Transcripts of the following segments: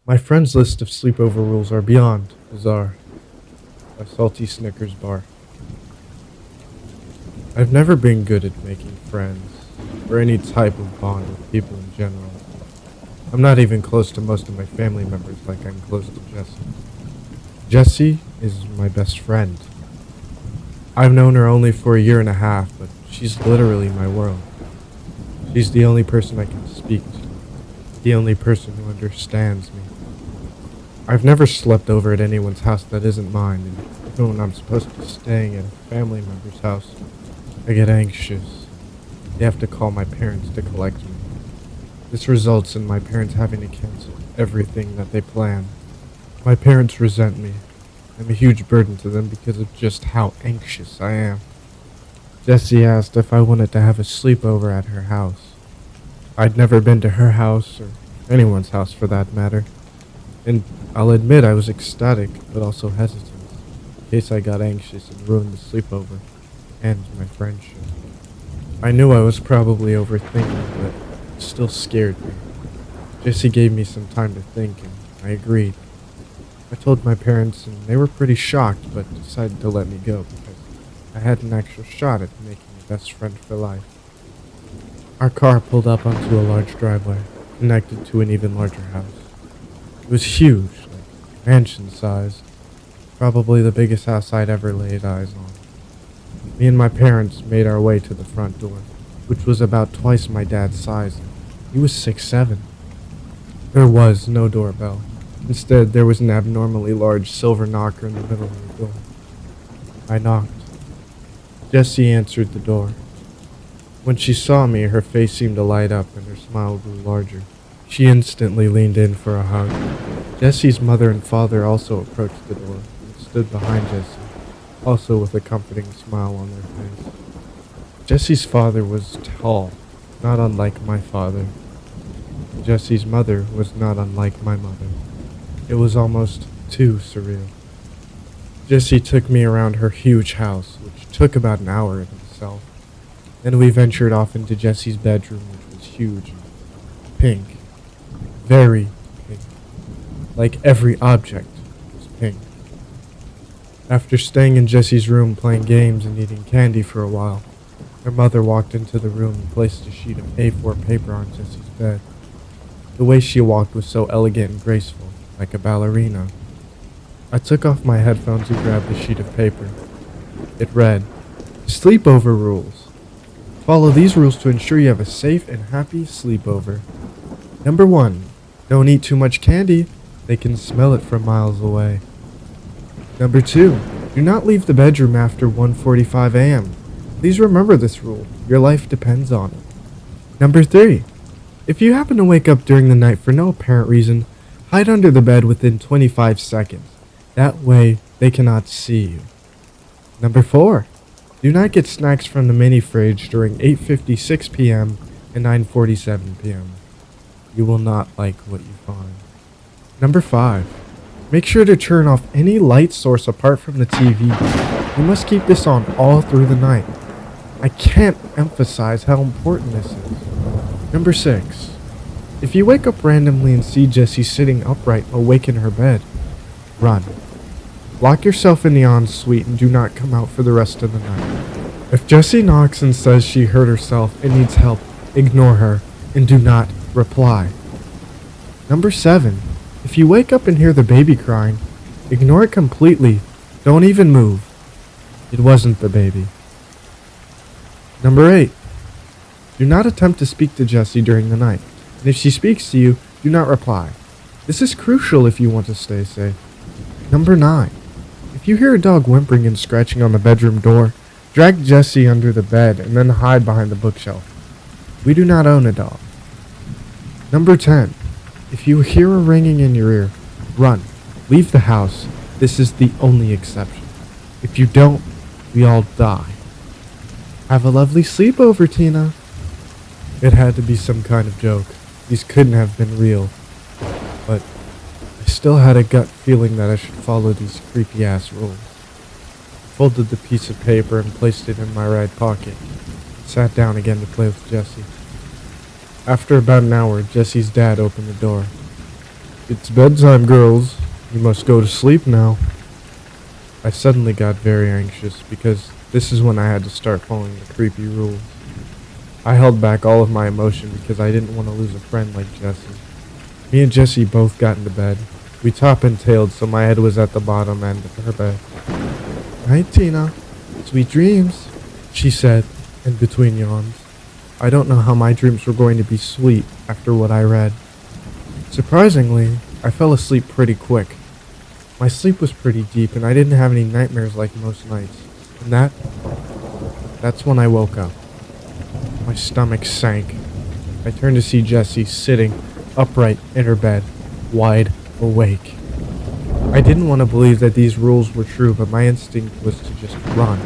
My friend's list of sleepover rules are beyond bizarre. A salty Snickers bar. I've never been good at making friends, or any type of bond with people in general. I'm not even close to most of my family members like I'm close to Jessie. Jessie is my best friend. I've known her only for a year and a half, but she's literally my world. She's the only person I can speak to, the only person who understands me. I've never slept over at anyone's house that isn't mine, and even when I'm supposed to be staying at a family member's house, I get anxious. They have to call my parents to collect me. This results in my parents having to cancel everything that they plan. My parents resent me. I'm a huge burden to them because of just how anxious I am. Jessie asked if I wanted to have a sleepover at her house. I'd never been to her house, or anyone's house for that matter, and I'll admit I was ecstatic, but also hesitant, in case I got anxious and ruined the sleepover, and my friendship. I knew I was probably overthinking, but it still scared me. Jessie gave me some time to think, and I agreed. I told my parents, and they were pretty shocked, but decided to let me go because I had an extra shot at making a best friend for life. Our car pulled up onto a large driveway, connected to an even larger house. It was huge, like mansion-sized, probably the biggest house I'd ever laid eyes on. Me and my parents made our way to the front door, which was about twice my dad's size. He was 6'7". There was no doorbell. Instead, there was an abnormally large silver knocker in the middle of the door. I knocked. Jessie answered the door. When she saw me, her face seemed to light up and her smile grew larger. She instantly leaned in for a hug. Jessie's mother and father also approached the door and stood behind Jessie, also with a comforting smile on their face. Jessie's father was tall, not unlike my father. Jessie's mother was not unlike my mother. It was almost too surreal. Jessie took me around her huge house, which took about an hour in itself. Then we ventured off into Jessie's bedroom, which was huge and pink. Very pink. Like every object was pink. After staying in Jessie's room playing games and eating candy for a while, her mother walked into the room and placed a sheet of A4 paper on Jessie's bed. The way she walked was so elegant and graceful, like a ballerina. I took off my headphones and grabbed the sheet of paper. It read, "Sleepover rules. Follow these rules to ensure you have a safe and happy sleepover. Number 1. Don't eat too much candy. They can smell it from miles away. Number 2. Do not leave the bedroom after 1:45 a.m. Please remember this rule. Your life depends on it. Number 3. If you happen to wake up during the night for no apparent reason, hide under the bed within 25 seconds. That way, they cannot see you. Number 4. Do not get snacks from the mini fridge during 8:56 p.m. and 9:47 p.m. You will not like what you find. Number 5. Make sure to turn off any light source apart from the TV. You must keep this on all through the night. I can't emphasize how important this is. Number 6. If you wake up randomly and see Jessie sitting upright awake in her bed, run. Lock yourself in the ensuite and do not come out for the rest of the night. If Jessie knocks and says she hurt herself and needs help, ignore her and do not reply. Number 7. If you wake up and hear the baby crying, ignore it completely. Don't even move. It wasn't the baby. Number 8. Do not attempt to speak to Jessie during the night. And if she speaks to you, do not reply. This is crucial if you want to stay safe. Number 9. If you hear a dog whimpering and scratching on the bedroom door, drag Jessie under the bed and then hide behind the bookshelf. We do not own a dog. Number 10. If you hear a ringing in your ear, run. Leave the house. This is the only exception. If you don't, we all die. Have a lovely sleepover, Tina. It had to be some kind of joke. These couldn't have been real. But I still had a gut feeling that I should follow these creepy-ass rules. I folded the piece of paper and placed it in my right pocket. Sat down again to play with Jessie. After about an hour, Jessie's dad opened the door. It's bedtime, girls. You must go to sleep now. I suddenly got very anxious because this is when I had to start following the creepy rules. I held back all of my emotion because I didn't want to lose a friend like Jessie. Me and Jessie both got into bed. We top and tailed, so my head was at the bottom end of her bed. Night, Tina. Sweet dreams, she said, in between yawns. I don't know how my dreams were going to be sweet after what I read. Surprisingly, I fell asleep pretty quick. My sleep was pretty deep and I didn't have any nightmares like most nights. And that's when I woke up. My stomach sank. I turned to see Jessie sitting upright in her bed, wide awake. I didn't want to believe that these rules were true, but my instinct was to just run.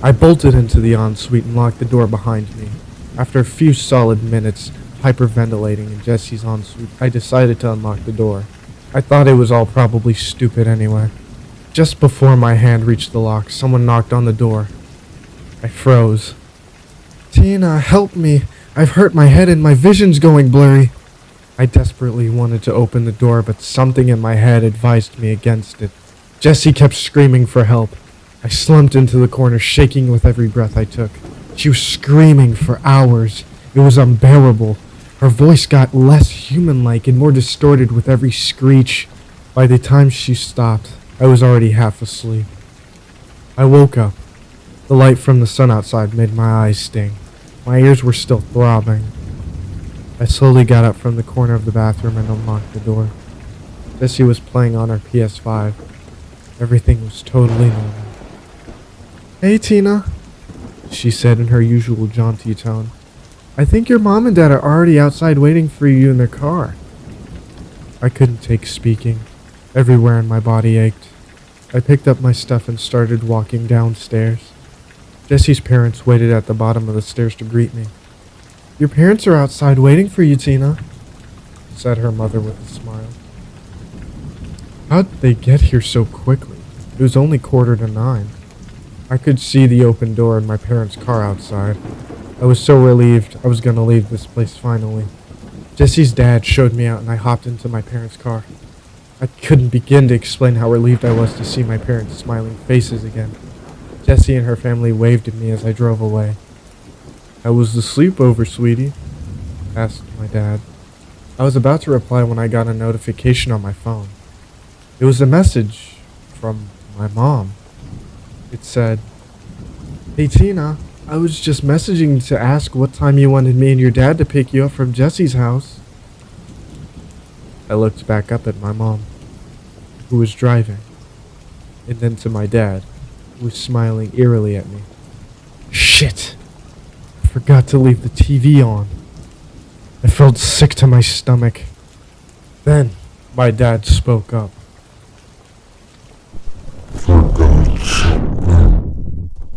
I bolted into the ensuite and locked the door behind me. After a few solid minutes hyperventilating in Jessie's ensuite, I decided to unlock the door. I thought it was all probably stupid anyway. Just before my hand reached the lock, someone knocked on the door. I froze. Tina, help me. I've hurt my head and my vision's going blurry. I desperately wanted to open the door, but something in my head advised me against it. Jessie kept screaming for help. I slumped into the corner, shaking with every breath I took. She was screaming for hours. It was unbearable. Her voice got less human-like and more distorted with every screech. By the time she stopped, I was already half asleep. I woke up. The light from the sun outside made my eyes sting. My ears were still throbbing. I slowly got up from the corner of the bathroom and unlocked the door. Jessie was playing on her PS5. Everything was totally normal. Hey, Tina, she said in her usual jaunty tone. I think your mom and dad are already outside waiting for you in their car. I couldn't take speaking. Everywhere in my body ached. I picked up my stuff and started walking downstairs. Jessie's parents waited at the bottom of the stairs to greet me. Your parents are outside waiting for you, Tina, said her mother with a smile. How'd they get here so quickly? It was only 8:45. I could see the open door and my parents' car outside. I was so relieved I was going to leave this place finally. Jessie's dad showed me out and I hopped into my parents' car. I couldn't begin to explain how relieved I was to see my parents' smiling faces again. Jessie and her family waved at me as I drove away. How was the sleepover, sweetie? Asked my dad. I was about to reply when I got a notification on my phone. It was a message from my mom. It said, Hey Tina, I was just messaging to ask what time you wanted me and your dad to pick you up from Jessie's house. I looked back up at my mom, who was driving, and then to my dad, who was smiling eerily at me. Shit! I forgot to leave the TV on. I felt sick to my stomach. Then, my dad spoke up.